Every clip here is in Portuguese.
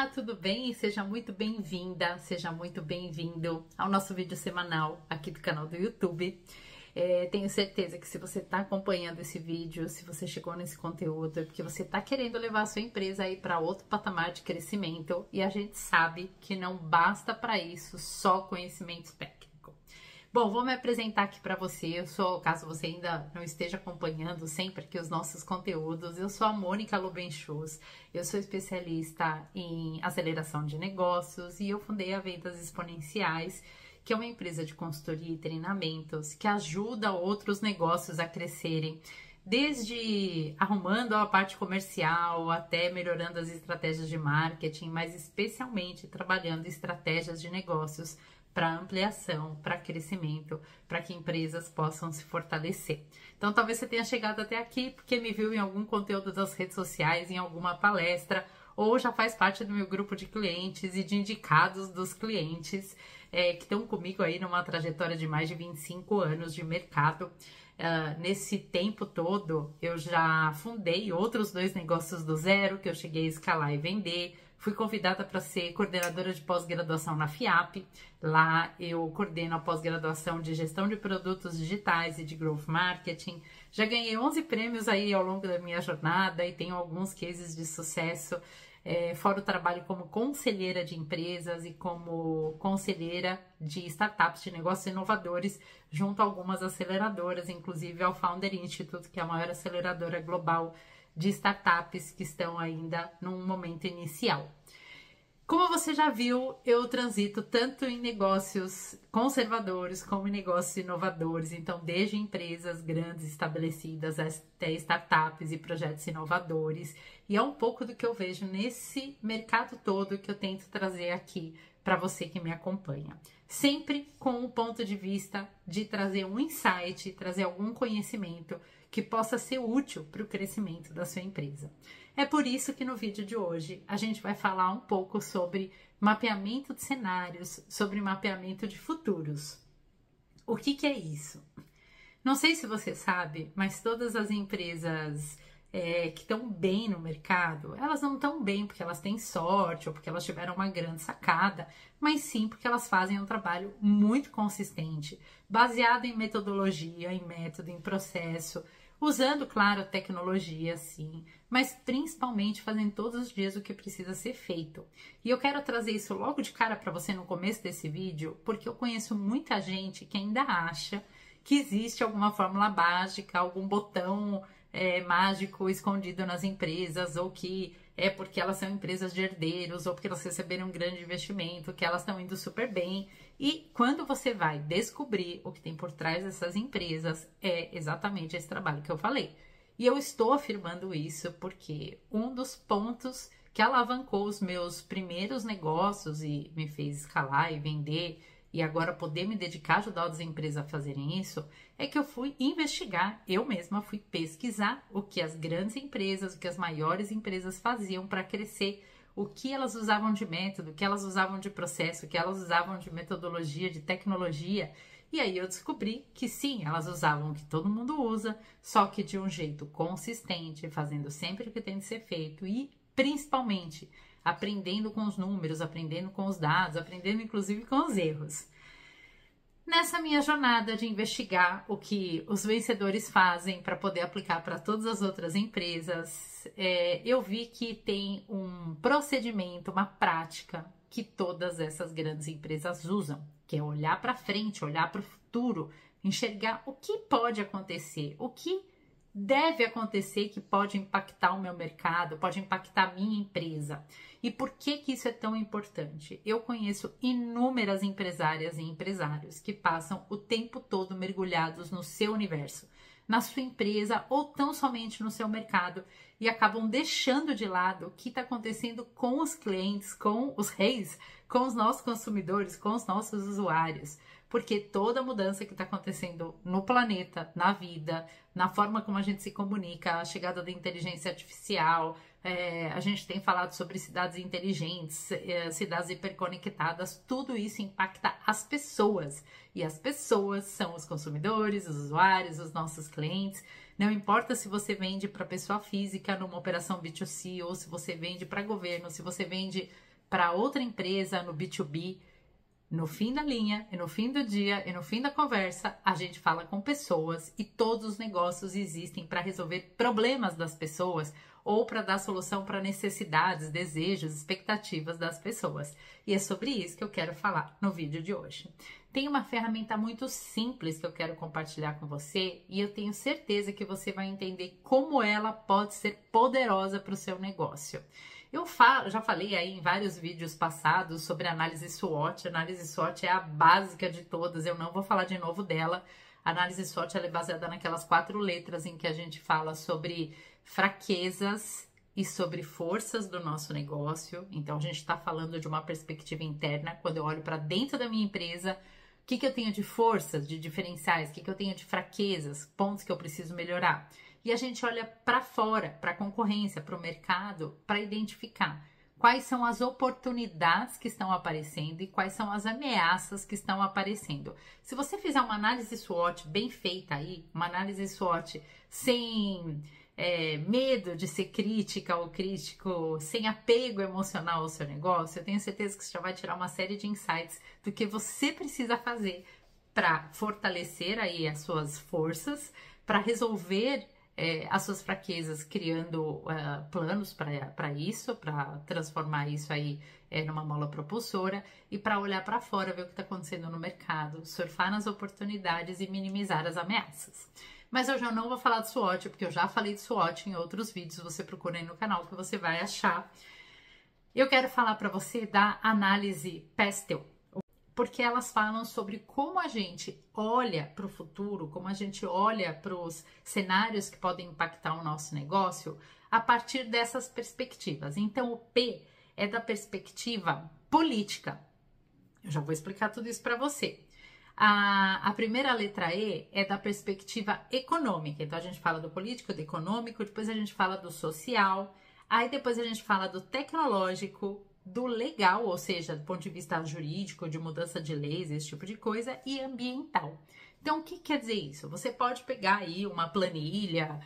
Olá, tudo bem? Seja muito bem-vinda, seja muito bem-vindo ao nosso vídeo semanal aqui do canal do YouTube. Tenho certeza que se você está acompanhando esse vídeo, se você chegou nesse conteúdo, é porque você está querendo levar a sua empresa aí para outro patamar de crescimento e a gente sabe que não basta para isso só conhecimento técnico. Bom, vou me apresentar aqui para você. Caso você ainda não esteja acompanhando sempre aqui os nossos conteúdos, eu sou a Mônica Lobenchus, eu sou especialista em aceleração de negócios e eu fundei a Vendas Exponenciais, que é uma empresa de consultoria e treinamentos que ajuda outros negócios a crescerem, desde arrumando a parte comercial até melhorando as estratégias de marketing, mas especialmente trabalhando estratégias de negócios para ampliação, para crescimento, para que empresas possam se fortalecer. Então, talvez você tenha chegado até aqui porque me viu em algum conteúdo das redes sociais, em alguma palestra, ou já faz parte do meu grupo de clientes e de indicados dos clientes que estão comigo aí numa trajetória de mais de 25 anos de mercado. Nesse tempo todo, eu já fundei outros 2 negócios do zero, que eu cheguei a escalar e vender. Fui convidada para ser coordenadora de pós-graduação na FIAP. Lá eu coordeno a pós-graduação de gestão de produtos digitais e de growth marketing. Já ganhei 11 prêmios aí ao longo da minha jornada e tenho alguns cases de sucesso. Fora o trabalho como conselheira de empresas e como conselheira de startups de negócios inovadores, junto a algumas aceleradoras, inclusive ao Founder Institute, que é a maior aceleradora global de startups que estão ainda num momento inicial. Como você já viu, eu transito tanto em negócios conservadores como em negócios inovadores, então desde empresas grandes estabelecidas até startups e projetos inovadores, e é um pouco do que eu vejo nesse mercado todo que eu tento trazer aqui para você que me acompanha. Sempre com o ponto de vista de trazer um insight, trazer algum conhecimento que possa ser útil para o crescimento da sua empresa. É por isso que no vídeo de hoje a gente vai falar um pouco sobre mapeamento de cenários, sobre mapeamento de futuros. O que é isso? Não sei se você sabe, mas todas as empresas que estão bem no mercado, elas não estão bem porque elas têm sorte ou porque elas tiveram uma grande sacada, mas sim porque elas fazem um trabalho muito consistente, baseado em metodologia, em método, em processo, usando, claro, tecnologia, sim, mas principalmente fazendo todos os dias o que precisa ser feito. E eu quero trazer isso logo de cara para você no começo desse vídeo, porque eu conheço muita gente que ainda acha que existe alguma fórmula mágica, algum botão mágico escondido nas empresas, ou que é porque elas são empresas de herdeiros, ou porque elas receberam um grande investimento, que elas estão indo super bem. E quando você vai descobrir o que tem por trás dessas empresas, é exatamente esse trabalho que eu falei. E eu estou afirmando isso porque um dos pontos que alavancou os meus primeiros negócios e me fez escalar e vender, e agora poder me dedicar a ajudar outras empresas a fazerem isso, é que eu fui investigar, eu mesma fui pesquisar o que as grandes empresas, o que as maiores empresas faziam para crescer, o que elas usavam de método, o que elas usavam de processo, o que elas usavam de metodologia, de tecnologia. E aí eu descobri que sim, elas usavam o que todo mundo usa, só que de um jeito consistente, fazendo sempre o que tem de ser feito e principalmente aprendendo com os números, aprendendo com os dados, aprendendo inclusive com os erros. Nessa minha jornada de investigar o que os vencedores fazem para poder aplicar para todas as outras empresas, eu vi que tem um procedimento, uma prática que todas essas grandes empresas usam, que é olhar para frente, olhar para o futuro, enxergar o que pode acontecer, o que deve acontecer que pode impactar o meu mercado, pode impactar a minha empresa. E por que isso é tão importante? Eu conheço inúmeras empresárias e empresários que passam o tempo todo mergulhados no seu universo, na sua empresa ou tão somente no seu mercado e acabam deixando de lado o que está acontecendo com os clientes, com os reis, com os nossos consumidores, com os nossos usuários. Porque toda mudança que está acontecendo no planeta, na vida, na forma como a gente se comunica, a chegada da inteligência artificial, a gente tem falado sobre cidades inteligentes, cidades hiperconectadas, tudo isso impacta as pessoas. E as pessoas são os consumidores, os usuários, os nossos clientes. Não importa se você vende para pessoa física numa operação B2C ou se você vende para governo, se você vende para outra empresa no B2B, no fim da linha, e no fim do dia, e no fim da conversa, a gente fala com pessoas e todos os negócios existem para resolver problemas das pessoas ou para dar solução para necessidades, desejos, expectativas das pessoas. E é sobre isso que eu quero falar no vídeo de hoje. Tem uma ferramenta muito simples que eu quero compartilhar com você e eu tenho certeza que você vai entender como ela pode ser poderosa para o seu negócio. Já falei aí em vários vídeos passados sobre análise SWOT. A análise SWOT é a básica de todas, eu não vou falar de novo dela. A análise SWOT ela é baseada naquelas 4 letras em que a gente fala sobre fraquezas e sobre forças do nosso negócio. Então, a gente está falando de uma perspectiva interna. Quando eu olho para dentro da minha empresa, o que eu tenho de forças, de diferenciais, o que eu tenho de fraquezas, pontos que eu preciso melhorar. E a gente olha para fora, para a concorrência, para o mercado, para identificar quais são as oportunidades que estão aparecendo e quais são as ameaças que estão aparecendo. Se você fizer uma análise SWOT bem feita aí, uma análise SWOT sem medo de ser crítica ou crítico, sem apego emocional ao seu negócio, eu tenho certeza que você já vai tirar uma série de insights do que você precisa fazer para fortalecer aí as suas forças, para resolver as suas fraquezas, criando planos para isso, para transformar isso aí numa mola propulsora e para olhar para fora, ver o que está acontecendo no mercado, surfar nas oportunidades e minimizar as ameaças. Mas hoje eu não vou falar de SWOT, porque eu já falei de SWOT em outros vídeos, você procura aí no canal que você vai achar. Eu quero falar para você da análise PESTEL, porque elas falam sobre como a gente olha para o futuro, como a gente olha para os cenários que podem impactar o nosso negócio a partir dessas perspectivas. Então, o P é da perspectiva política. Eu já vou explicar tudo isso para você. A primeira letra E é da perspectiva econômica. Então, a gente fala do político, do econômico, depois a gente fala do social, aí depois a gente fala do tecnológico, do legal, ou seja, do ponto de vista jurídico, de mudança de leis, esse tipo de coisa, e ambiental. Então, o que quer dizer isso? Você pode pegar aí uma planilha,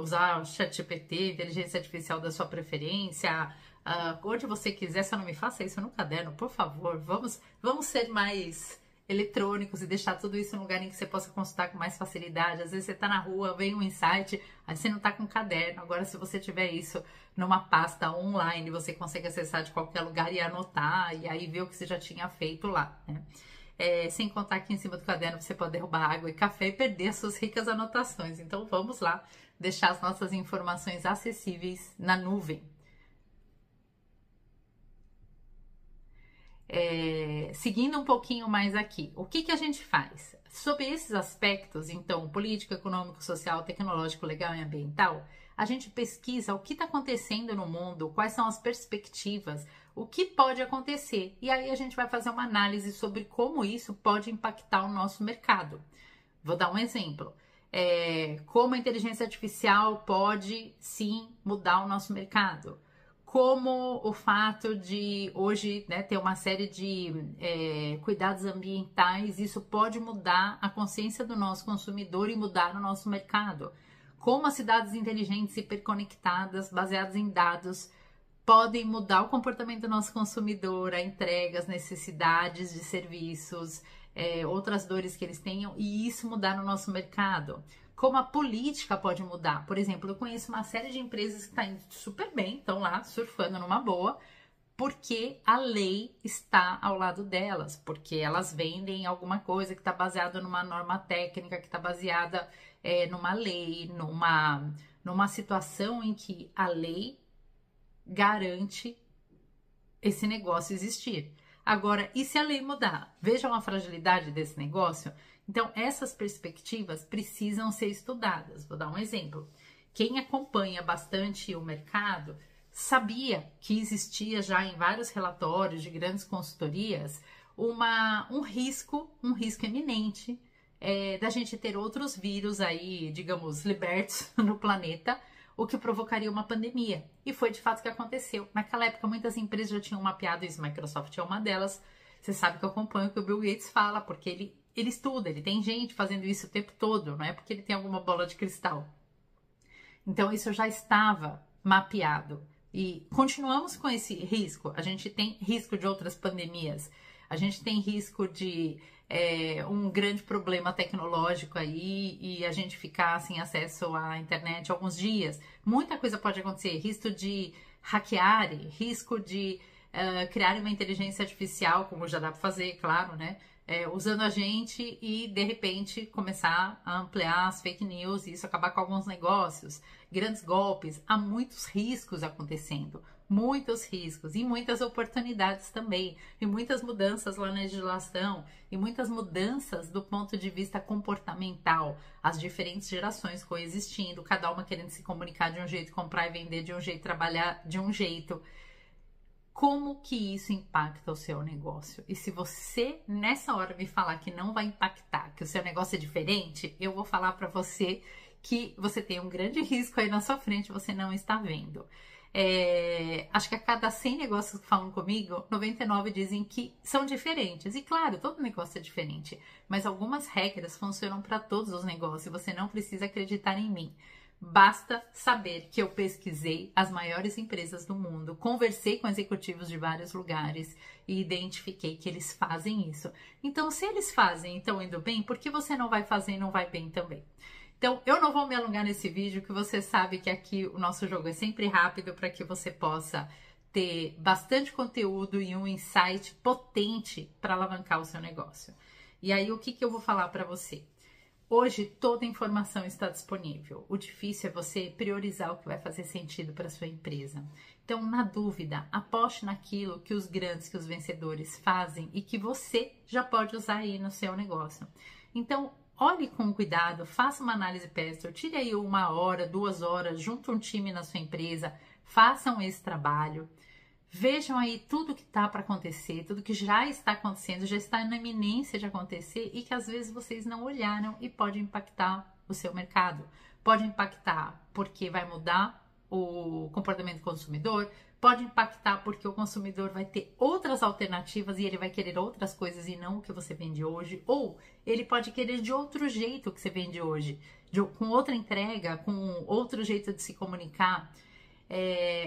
usar o ChatGPT, inteligência artificial da sua preferência, onde você quiser, só não me faça isso no caderno, por favor. Vamos ser mais eletrônicos e deixar tudo isso num lugar em que você possa consultar com mais facilidade. Às vezes você tá na rua, vem um insight, aí você não tá com caderno. Agora, se você tiver isso numa pasta online, você consegue acessar de qualquer lugar e anotar, e aí ver o que você já tinha feito lá, né? Sem contar que em cima do caderno você pode derrubar água e café e perder as suas ricas anotações. Então, vamos lá deixar as nossas informações acessíveis na nuvem. Seguindo um pouquinho mais aqui, o que a gente faz? Sobre esses aspectos, então, político, econômico, social, tecnológico, legal e ambiental, a gente pesquisa o que está acontecendo no mundo, quais são as perspectivas, o que pode acontecer, e aí a gente vai fazer uma análise sobre como isso pode impactar o nosso mercado. Vou dar um exemplo. Como a inteligência artificial pode, sim, mudar o nosso mercado. Como o fato de hoje, né, ter uma série de cuidados ambientais, isso pode mudar a consciência do nosso consumidor e mudar o nosso mercado. Como as cidades inteligentes hiperconectadas, baseadas em dados, podem mudar o comportamento do nosso consumidor, a entrega, as necessidades de serviços, outras dores que eles tenham, e isso mudar no nosso mercado. Como a política pode mudar. Por exemplo, eu conheço uma série de empresas que estão indo super bem, estão lá surfando numa boa, porque a lei está ao lado delas, porque elas vendem alguma coisa que está baseada numa norma técnica, que está baseada numa lei, numa situação em que a lei garante esse negócio existir. Agora, e se a lei mudar? Vejam a fragilidade desse negócio. Então, essas perspectivas precisam ser estudadas. Vou dar um exemplo. Quem acompanha bastante o mercado sabia que existia já em vários relatórios de grandes consultorias um risco iminente da gente ter outros vírus aí, digamos, libertos no planeta, o que provocaria uma pandemia. E foi de fato o que aconteceu. Naquela época, muitas empresas já tinham mapeado isso, Microsoft é uma delas. Você sabe que eu acompanho o que o Bill Gates fala, porque ele estuda, ele tem gente fazendo isso o tempo todo, não é porque ele tem alguma bola de cristal. Então, isso já estava mapeado. E continuamos com esse risco. A gente tem risco de outras pandemias. A gente tem risco de um grande problema tecnológico aí e a gente ficar sem acesso à internet alguns dias. Muita coisa pode acontecer. Risco de hackearem, risco de criar uma inteligência artificial, como já dá para fazer, claro, né? Usando a gente e, de repente, começar a ampliar as fake news e isso acabar com alguns negócios. Grandes golpes. Há muitos riscos acontecendo. Muitos riscos e muitas oportunidades também, e muitas mudanças lá na legislação, e muitas mudanças do ponto de vista comportamental, as diferentes gerações coexistindo, cada uma querendo se comunicar de um jeito, comprar e vender de um jeito, trabalhar de um jeito. Como que isso impacta o seu negócio? E se você, nessa hora, me falar que não vai impactar, que o seu negócio é diferente, eu vou falar para você que você tem um grande risco aí na sua frente, você não está vendo. Acho que a cada 100 negócios que falam comigo, 99 dizem que são diferentes. E claro, todo negócio é diferente, mas algumas regras funcionam para todos os negócios. Você não precisa acreditar em mim. Basta saber que eu pesquisei as maiores empresas do mundo, conversei com executivos de vários lugares e identifiquei que eles fazem isso. Então, se eles fazem e estão indo bem, por que você não vai fazer e não vai bem também? Então, eu não vou me alongar nesse vídeo, que você sabe que aqui o nosso jogo é sempre rápido para que você possa ter bastante conteúdo e um insight potente para alavancar o seu negócio. E aí, o que eu vou falar para você? Hoje, toda a informação está disponível. O difícil é você priorizar o que vai fazer sentido para a sua empresa. Então, na dúvida, aposte naquilo que os grandes, que os vencedores fazem e que você já pode usar aí no seu negócio. Então, olhe com cuidado, faça uma análise pessoal, tire aí 1 hora, 2 horas, junte um time na sua empresa, façam esse trabalho, vejam aí tudo que está para acontecer, tudo que já está acontecendo, já está na iminência de acontecer e que às vezes vocês não olharam e pode impactar o seu mercado. Pode impactar porque vai mudar o comportamento do consumidor, pode impactar porque o consumidor vai ter outras alternativas e ele vai querer outras coisas e não o que você vende hoje, ou ele pode querer de outro jeito o que você vende hoje, com outra entrega, com outro jeito de se comunicar,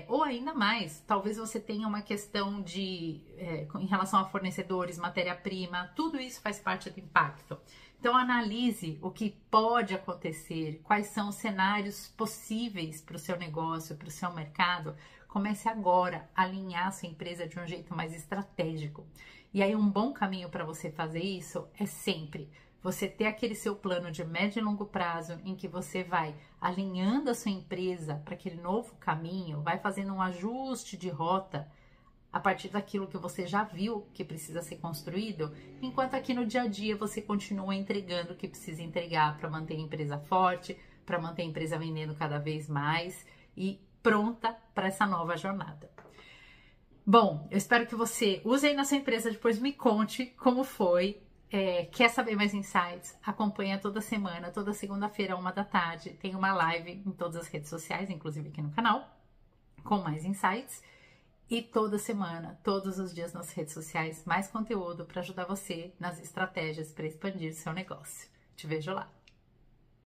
ou ainda mais, talvez você tenha uma questão em relação a fornecedores, matéria-prima, tudo isso faz parte do impacto. Então, analise o que pode acontecer, quais são os cenários possíveis para o seu negócio, para o seu mercado. Comece agora a alinhar a sua empresa de um jeito mais estratégico. E aí, um bom caminho para você fazer isso é sempre você ter aquele seu plano de médio e longo prazo em que você vai alinhando a sua empresa para aquele novo caminho, vai fazendo um ajuste de rota a partir daquilo que você já viu que precisa ser construído, enquanto aqui no dia a dia você continua entregando o que precisa entregar para manter a empresa forte, para manter a empresa vendendo cada vez mais e pronta para essa nova jornada. Bom, eu espero que você use aí na sua empresa, depois me conte como foi. Quer saber mais insights? Acompanha toda semana, toda segunda-feira, 1 da tarde, tem uma live em todas as redes sociais, inclusive aqui no canal, com mais insights. E toda semana, todos os dias nas redes sociais, mais conteúdo para ajudar você nas estratégias para expandir seu negócio. Te vejo lá!